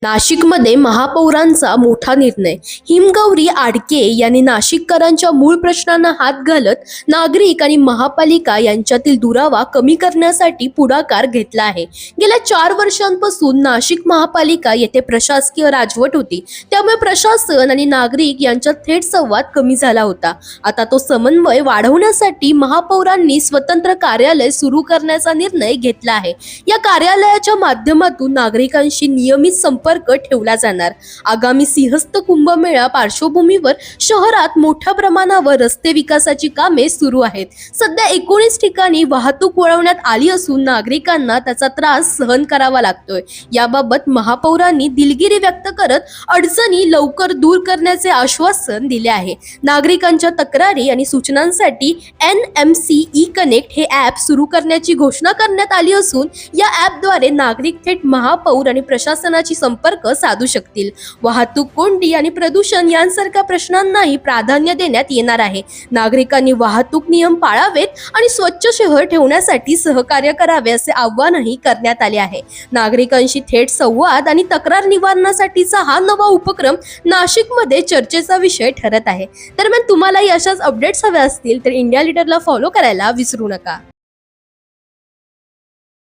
नाशिकमध्ये महापौरांचा मोठा निर्णय. हिमगौरी आडके यांनी नाशिककरांच्या मूळ प्रश्नांना हात घालत नागरिक आणि महापालिका यांच्यातील दुरावा कमी करण्यासाठी पुढाकार घेतला आहे. गेल्या 4 वर्षांपासून नाशिक महापालिका येथे प्रशासकीय राजवट होती, त्यामुळे प्रशासन आणि नागरिक यांच्यात थेट संवाद कमी झाला होता. आता तो समन्वय वाढवण्यासाठी महापौरांनी स्वतंत्र कार्यालय सुरू करण्याचा निर्णय घेतला आहे. या कार्यालयाच्या माध्यमातून नागरिकांशी नियमित संपर्क ठेवला जाणार. आगामी सिंहस्थ कुंभमेळा पार्श्वभूमीवर शहरात मोठ्या प्रमाणावर रस्ते विकासाची कामे सुरू आहेत. सध्या 19 ठिकाणी वाहतूक वळवण्यात आली असून नागरिकांना त्याचा त्रास सहन करावा लागतोय. याबाबत महापौरांनी दिलगिरी व्यक्त करत अडचणी लवकर दूर करण्याचे आश्वासन दिले आहे. नागरिकांच्या तक्रारी आणि सूचनांसाठी NMC E-कनेक्ट हे ॲप सुरू करण्याची घोषणा करण्यात आली असून या ॲपद्वारे नागरिक थेट महापौर आणि प्रशासनाची संपर्क साधू शकतील. वाहतूक कोंडी आणि प्रदूषण यांसारख्या प्रश्नांनाही प्राधान्य देण्यात येणार आहे. नागरिकांनी वाहतूक नियम पाळावेत आणि स्वच्छ शहर ठेवण्यासाठी सहकार्य करावे असे आवाहनही करण्यात आले आहे. नागरिकांशी थेट संवाद आणि तक्रार निवारणासाठीचा हा नवा उपक्रम नाशिकमध्ये चर्चेचा विषय ठरत आहे. दरम्यान तुम्हालाही अशाच अपडेट्स हव्या असतील तर इंडिया लीडरला फॉलो करायला विसरू नका.